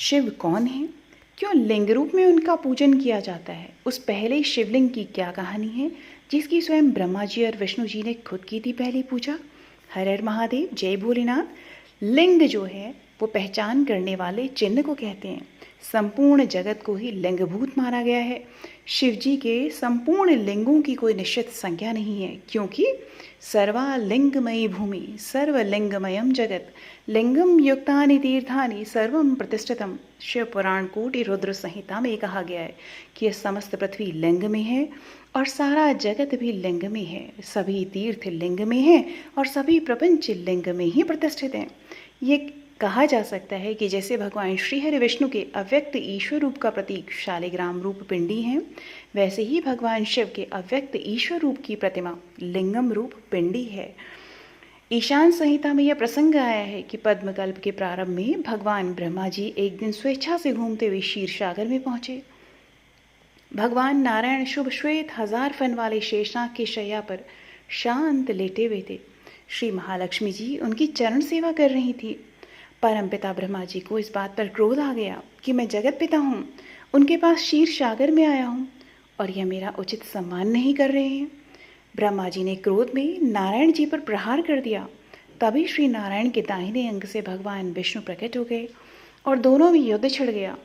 शिव कौन है? क्यों लिंग रूप में उनका पूजन किया जाता है? उस पहले शिवलिंग की क्या कहानी है जिसकी स्वयं ब्रह्मा जी और विष्णु जी ने खुद की थी पहली पूजा? हर हर महादेव, जय भोलेनाथ। लिंग जो है वो पहचान करने वाले चिन्ह को कहते हैं। संपूर्ण जगत को ही लिंगभूत माना गया है। शिव जी के संपूर्ण लिंगों की कोई निश्चित संख्या नहीं है, क्योंकि सर्वालिंगमयी भूमि सर्वलिंगमयम जगत लिंगम युक्तानि तीर्थानि सर्वम प्रतिष्ठितम। शिव पुराण कोटि रुद्र संहिता में कहा गया है कि यह समस्त पृथ्वी लिंग में है और सारा जगत भी लिंग में है। सभी तीर्थ लिंग में हैं और सभी प्रपंच लिंग में ही प्रतिष्ठित हैं। ये कहा जा सकता है कि जैसे भगवान श्री हरि विष्णु के अव्यक्त ईश्वर रूप का प्रतीक शालिग्राम रूप पिंडी है, वैसे ही भगवान शिव के अव्यक्त ईश्वर रूप की प्रतिमा लिंगम रूप पिंडी है। ईशान संहिता में यह प्रसंग आया है कि पद्मकल्प के प्रारंभ में भगवान ब्रह्मा जी एक दिन स्वेच्छा से घूमते हुए क्षीर सागर में पहुंचे। भगवान नारायण शुभ श्वेत 1000 फन वाले शेषनाग की शैया पर शांत लेटे हुए थे। श्री महालक्ष्मी जी उनकी चरण सेवा कर रही थी। परमपिता ब्रह्मा जी को इस बात पर क्रोध आ गया कि मैं जगत पिता हूँ, उनके पास क्षीर सागर में आया हूँ और यह मेरा उचित सम्मान नहीं कर रहे हैं। ब्रह्मा जी ने क्रोध में नारायण जी पर प्रहार कर दिया। तभी श्री नारायण के दाहिने अंग से भगवान विष्णु प्रकट हो गए और दोनों में युद्ध छिड़ गया।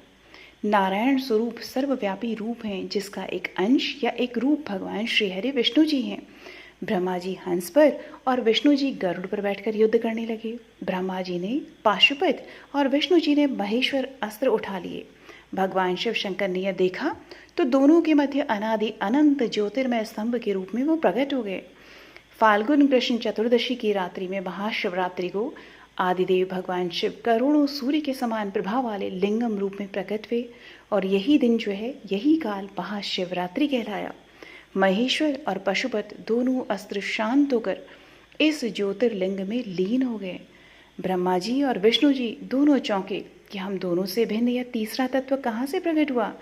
नारायण स्वरूप सर्वव्यापी रूप हैं, जिसका एक अंश या एक रूप भगवान श्री हरि विष्णु जी हैं। ब्रह्मा जी हंस पर और विष्णु जी गरुड़ पर बैठकर युद्ध करने लगे। ब्रह्मा जी ने पाशुपत और विष्णु जी ने महेश्वर अस्त्र उठा लिए। भगवान शिव शंकर ने यह देखा तो दोनों के मध्य अनादि अनंत ज्योतिर्मय स्तंभ के रूप में वो प्रकट हो गए। फाल्गुन कृष्ण चतुर्दशी की रात्रि में महाशिवरात्रि को आदिदेव भगवान शिव करोड़ों सूर्य के समान प्रभाव वाले लिंगम रूप में प्रकट हुए और यही दिन जो है, यही काल महाशिवरात्रि कहलाया। महेश्वर और पशुपत दोनों अस्त्र शांत होकर इस ज्योतिर्लिंग में लीन हो गए। ब्रह्मा जी और विष्णु जी दोनों चौंके कि हम दोनों से भिन्न यह तीसरा तत्व कहाँ से प्रकट हुआ।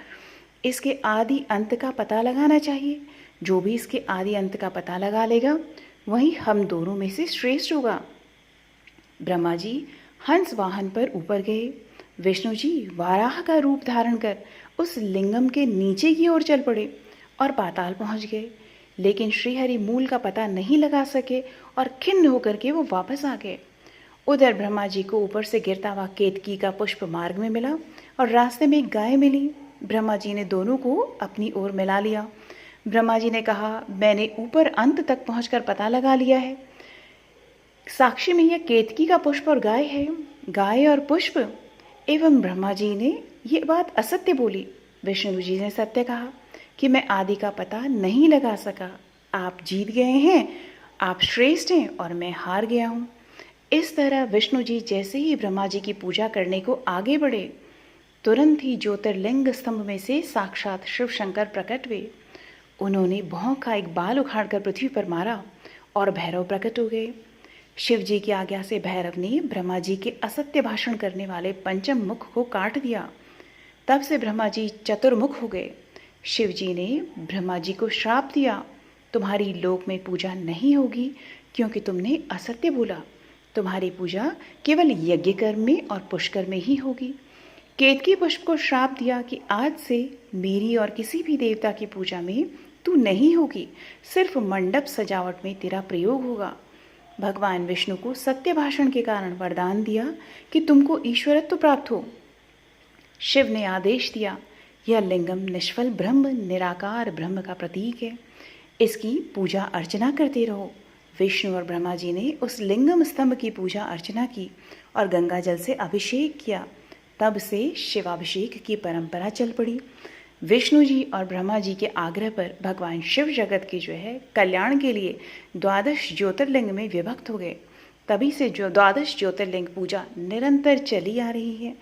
इसके आदि अंत का पता लगाना चाहिए। जो भी इसके आदि अंत का पता लगा लेगा वही हम दोनों में से श्रेष्ठ होगा। ब्रह्मा जी हंस वाहन पर ऊपर गए। विष्णु जी वाराह का रूप धारण कर उस लिंगम के नीचे की ओर चल पड़े और पाताल पहुंच गए। लेकिन श्रीहरि मूल का पता नहीं लगा सके और खिन्न होकर के वो वापस आ गए। उधर ब्रह्मा जी को ऊपर से गिरता हुआ केतकी का पुष्प मार्ग में मिला और रास्ते में एक गाय मिली। ब्रह्मा जी ने दोनों को अपनी ओर मिला लिया। ब्रह्मा जी ने कहा, मैंने ऊपर अंत तक पहुंचकर पता लगा लिया है। साक्षी में यह केतकी का पुष्प और गाय है। गाय और पुष्प एवं ब्रह्मा जी ने ये बात असत्य बोली। विष्णु जी ने सत्य कहा कि मैं आदि का पता नहीं लगा सका। आप जीत गए हैं, आप श्रेष्ठ हैं और मैं हार गया हूँ। इस तरह विष्णु जी जैसे ही ब्रह्मा जी की पूजा करने को आगे बढ़े, तुरंत ही ज्योतिर्लिंग स्तंभ में से साक्षात शिव शंकर प्रकट हुए। उन्होंने भौं का एक बाल उखाड़कर पृथ्वी पर मारा और भैरव प्रकट हो गए। शिव जी की आज्ञा से भैरव ने ब्रह्मा जी के असत्य भाषण करने वाले पंचम मुख को काट दिया। तब से ब्रह्मा जी चतुर्मुख हो गए। शिव जी ने ब्रह्मा जी को श्राप दिया, तुम्हारी लोक में पूजा नहीं होगी क्योंकि तुमने असत्य बोला। तुम्हारी पूजा केवल यज्ञ कर्म में और पुष्कर में ही होगी। केतकी पुष्प को श्राप दिया कि आज से मेरी और किसी भी देवता की पूजा में तू नहीं होगी, सिर्फ मंडप सजावट में तेरा प्रयोग होगा। भगवान विष्णु को सत्य भाषण के कारण वरदान दिया कि तुमको ईश्वरत्व प्राप्त हो। शिव ने आदेश दिया, यह लिंगम निष्फल ब्रह्म निराकार ब्रह्म का प्रतीक है, इसकी पूजा अर्चना करते रहो। विष्णु और ब्रह्मा जी ने उस लिंगम स्तंभ की पूजा अर्चना की और गंगा जल से अभिषेक किया। तब से शिवाभिषेक की परंपरा चल पड़ी। विष्णु जी और ब्रह्मा जी के आग्रह पर भगवान शिव जगत के जो है कल्याण के लिए 12 ज्योतिर्लिंग में विभक्त हो गए। तभी से जो 12 ज्योतिर्लिंग पूजा निरंतर चली आ रही है।